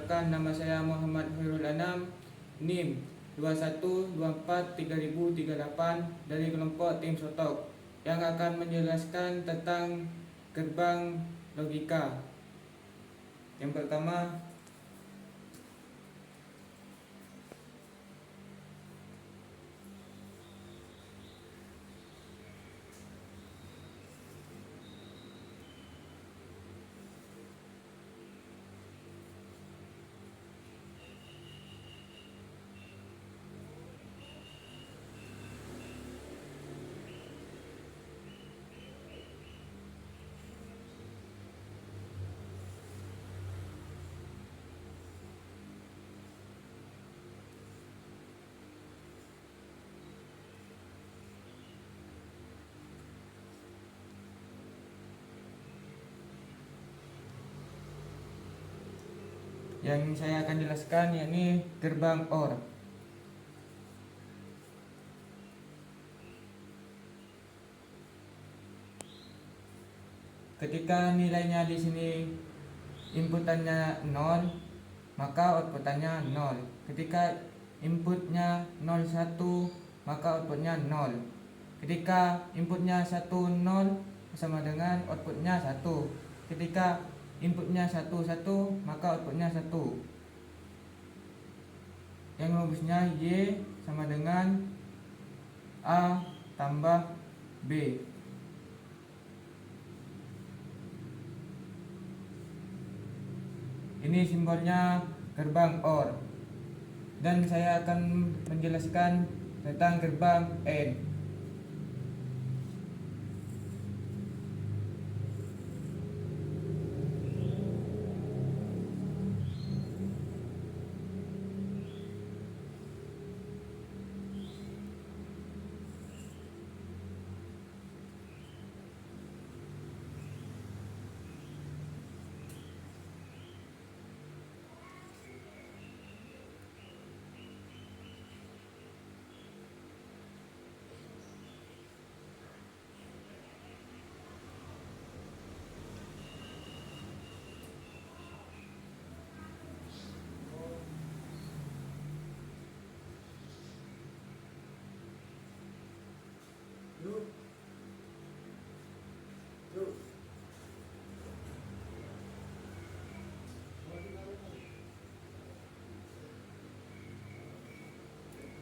perkenalkan, nama saya Muhammad Khairul Anam, NIM 21243038 dari kelompok tim Sotok yang akan menjelaskan tentang gerbang logika. Yang pertama, yang saya akan jelaskan yakni gerbang OR. Ketika nilainya di sini inputannya 0, maka outputannya 0. Ketika inputnya 01, maka outputnya 0. Ketika inputnya 10 sama dengan outputnya 1. Ketika inputnya 11, maka outputnya 1. Yang rumusnya Y sama dengan A tambah B. Ini simbolnya gerbang OR. Dan saya akan menjelaskan tentang gerbang AND.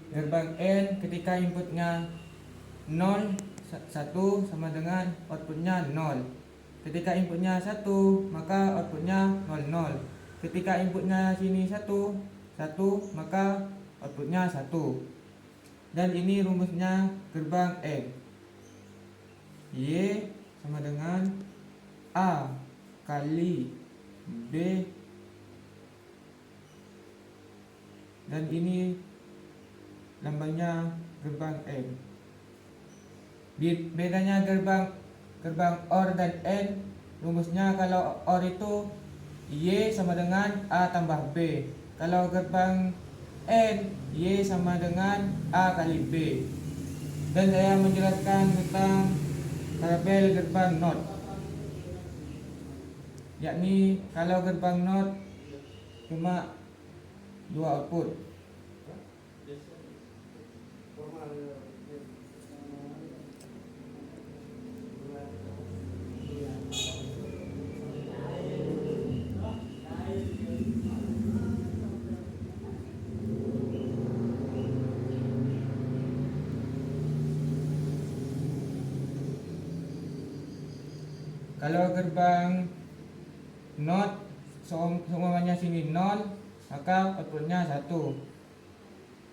Gerbang AND ketika inputnya 0, 1 sama dengan outputnya 0. Ketika inputnya 1, maka outputnya 00. Ketika inputnya sini 1, maka outputnya 1. Dan ini rumusnya gerbang AND. Y sama dengan A kali B. Dan ini lambangnya gerbang AND. Bedanya gerbang OR dan AND, rumusnya kalau OR itu Y sama dengan A tambah B. Kalau gerbang AND, Y sama dengan A kali B. Dan saya menjelaskan tentang tabel gerbang NOT. Yakni kalau gerbang NOT cuma 2 output. Kalau gerbang NOT semuanya sini 0, maka outputnya 1.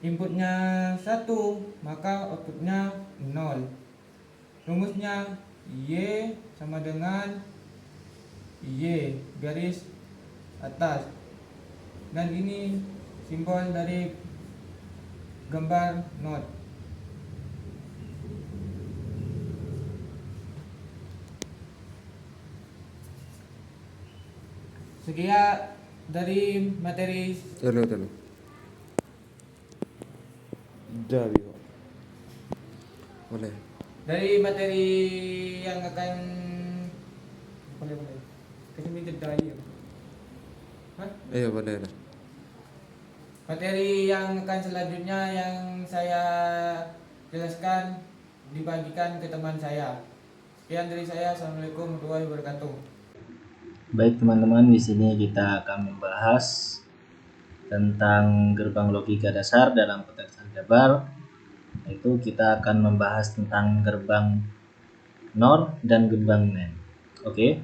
Inputnya 1, maka outputnya 0. Rumusnya Y sama dengan Y garis atas. Dan ini simbol dari gambar NOT. Sekian dari materi. Tunggu. Dari boleh. Dari materi yang akan boleh. Kasih minta dari ya. Hah? Iya boleh. Materi yang akan selanjutnya yang saya jelaskan dibagikan ke teman saya. Sekian dari saya. Assalamualaikum warahmatullahi wabarakatuh. Baik teman-teman, di sini kita akan membahas tentang gerbang logika dasar dalam konteks aljabar. Yaitu kita akan membahas tentang gerbang NOR dan gerbang NAND. Oke.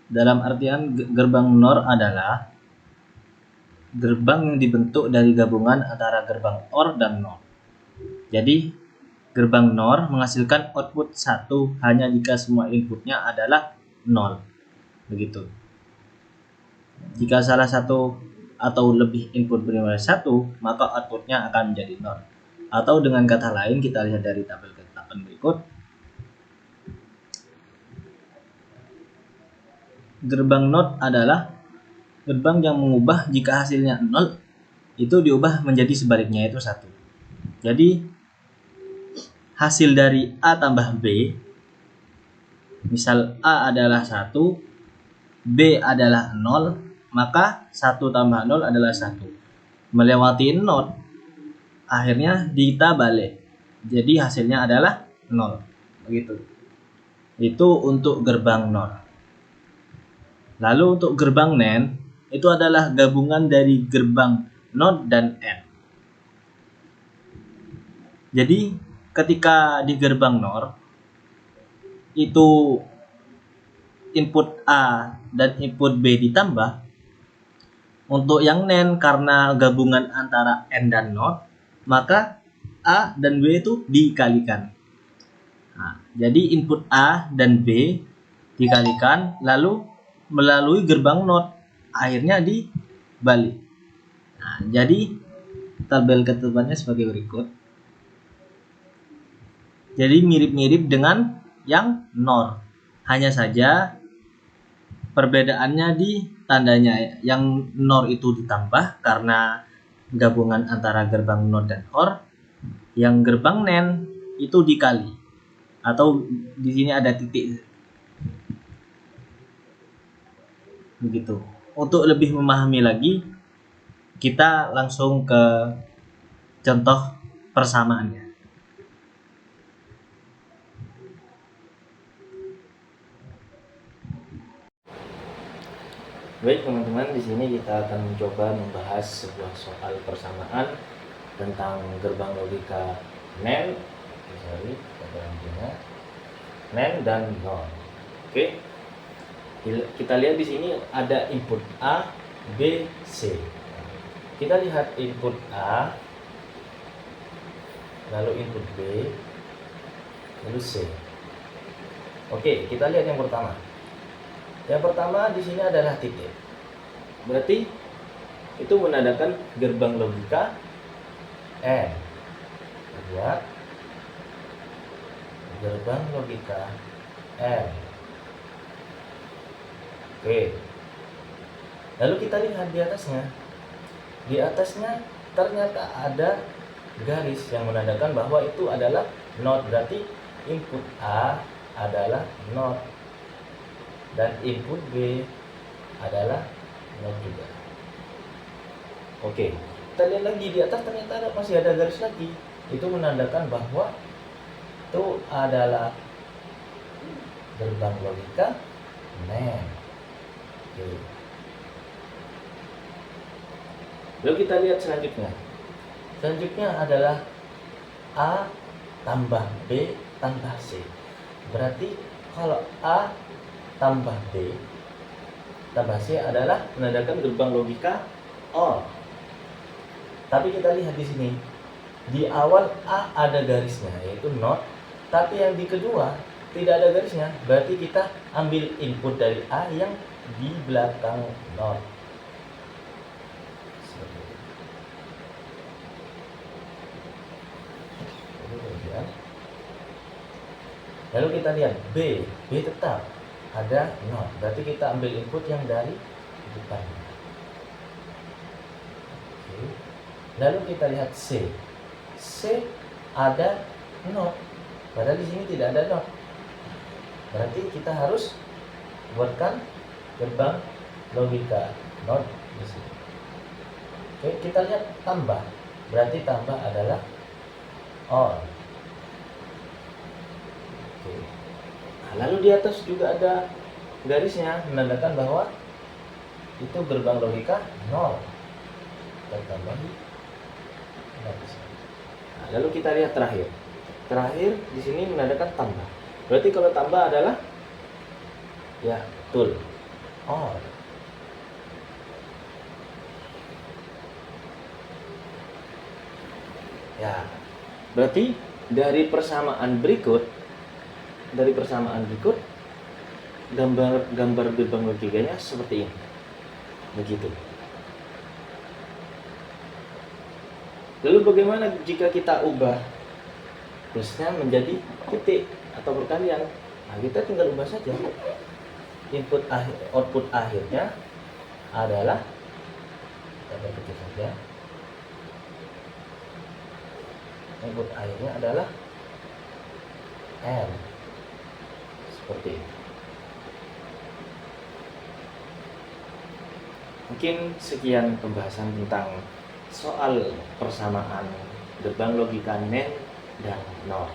Dalam artian gerbang NOR adalah gerbang yang dibentuk dari gabungan antara gerbang OR dan NOR. Jadi gerbang NOR menghasilkan output 1 hanya jika semua inputnya adalah 0. Begitu. Jika salah satu atau lebih input bernilai 1, maka outputnya akan menjadi 0. Atau dengan kata lain, kita lihat dari tabel ketetapan berikut. Gerbang NOT adalah gerbang yang mengubah jika hasilnya 0, itu diubah menjadi sebaliknya, yaitu 1. Jadi hasil dari A tambah B, misal A adalah 1, B adalah 0, maka 1 tambah 0 adalah 1. Melewati NOT, akhirnya kita balik. Jadi hasilnya adalah 0. Begitu. Itu untuk gerbang NOR. Lalu untuk gerbang NAND, itu adalah gabungan dari gerbang NOT dan AND. Jadi ketika di gerbang NOR, itu input A dan input B ditambah. Untuk yang NAND, karena gabungan antara AND dan NOT, maka A dan B itu dikalikan. Nah, jadi input A dan B dikalikan, lalu melalui gerbang NOT, akhirnya dibalik. Nah, jadi tabel ketetapannya sebagai berikut. Jadi mirip-mirip dengan yang NOR, hanya saja perbedaannya di tandanya. Yang NOR itu ditambah karena gabungan antara gerbang NOT dan OR. Yang gerbang NAND itu dikali, atau di sini ada titik. Begitu. Untuk lebih memahami lagi, kita langsung ke contoh persamaannya. Baik teman-teman, di sini kita akan mencoba membahas sebuah soal persamaan tentang gerbang logika NAND, NAND dan NOR. Oke. Kita lihat di sini ada input A, B, C. Kita lihat input A, lalu input B, lalu C. Oke, kita lihat yang pertama. Yang pertama di sini adalah titik. Berarti itu menandakan gerbang logika N. Kedua, gerbang logika N. Oke. Lalu kita lihat di atasnya. Di atasnya ternyata ada garis yang menandakan bahwa itu adalah NOT. Berarti input A adalah NOT dan input B adalah NOT juga. Oke. Kita lihat lagi di atas, ternyata masih ada garis lagi. Itu menandakan bahwa itu adalah gerbang logika NAND. Oke. Lalu kita lihat selanjutnya. Selanjutnya adalah A tambah B tambah C. Berarti kalau A tambah B tambah C adalah menandakan gerbang logika OR. Tapi kita lihat di sini, di awal A ada garisnya, yaitu NOT. Tapi yang di kedua tidak ada garisnya. Berarti kita ambil input dari A yang di belakang NOT. Lalu kita lihat B tetap ada NOT. Berarti kita ambil input yang dari depan. Oke. Lalu kita lihat C ada NOT. Padahal di sini tidak ada NOT. Berarti kita harus buatkan gerbang logika NOT di sini. Oke, kita lihat tambah. Berarti tambah adalah OR. Oke. Nah, lalu di atas juga ada garisnya menandakan bahwa itu gerbang logika 0. Kita tambahi garisnya. Nah, lalu kita lihat terakhir. Terakhir di sini menandakan tambah. Berarti kalau tambah adalah ya betul OR. Ya, berarti dari persamaan berikut gambar gerbang logikanya seperti ini. Begitu. Lalu bagaimana jika kita ubah plusnya menjadi titik atau perkalian? Nah, kita tinggal ubah saja. Output akhirnya adalah, kita ketik saja. Input akhirnya adalah N. Seperti itu. Mungkin sekian pembahasan tentang soal persamaan gerbang logika NAND dan NOR.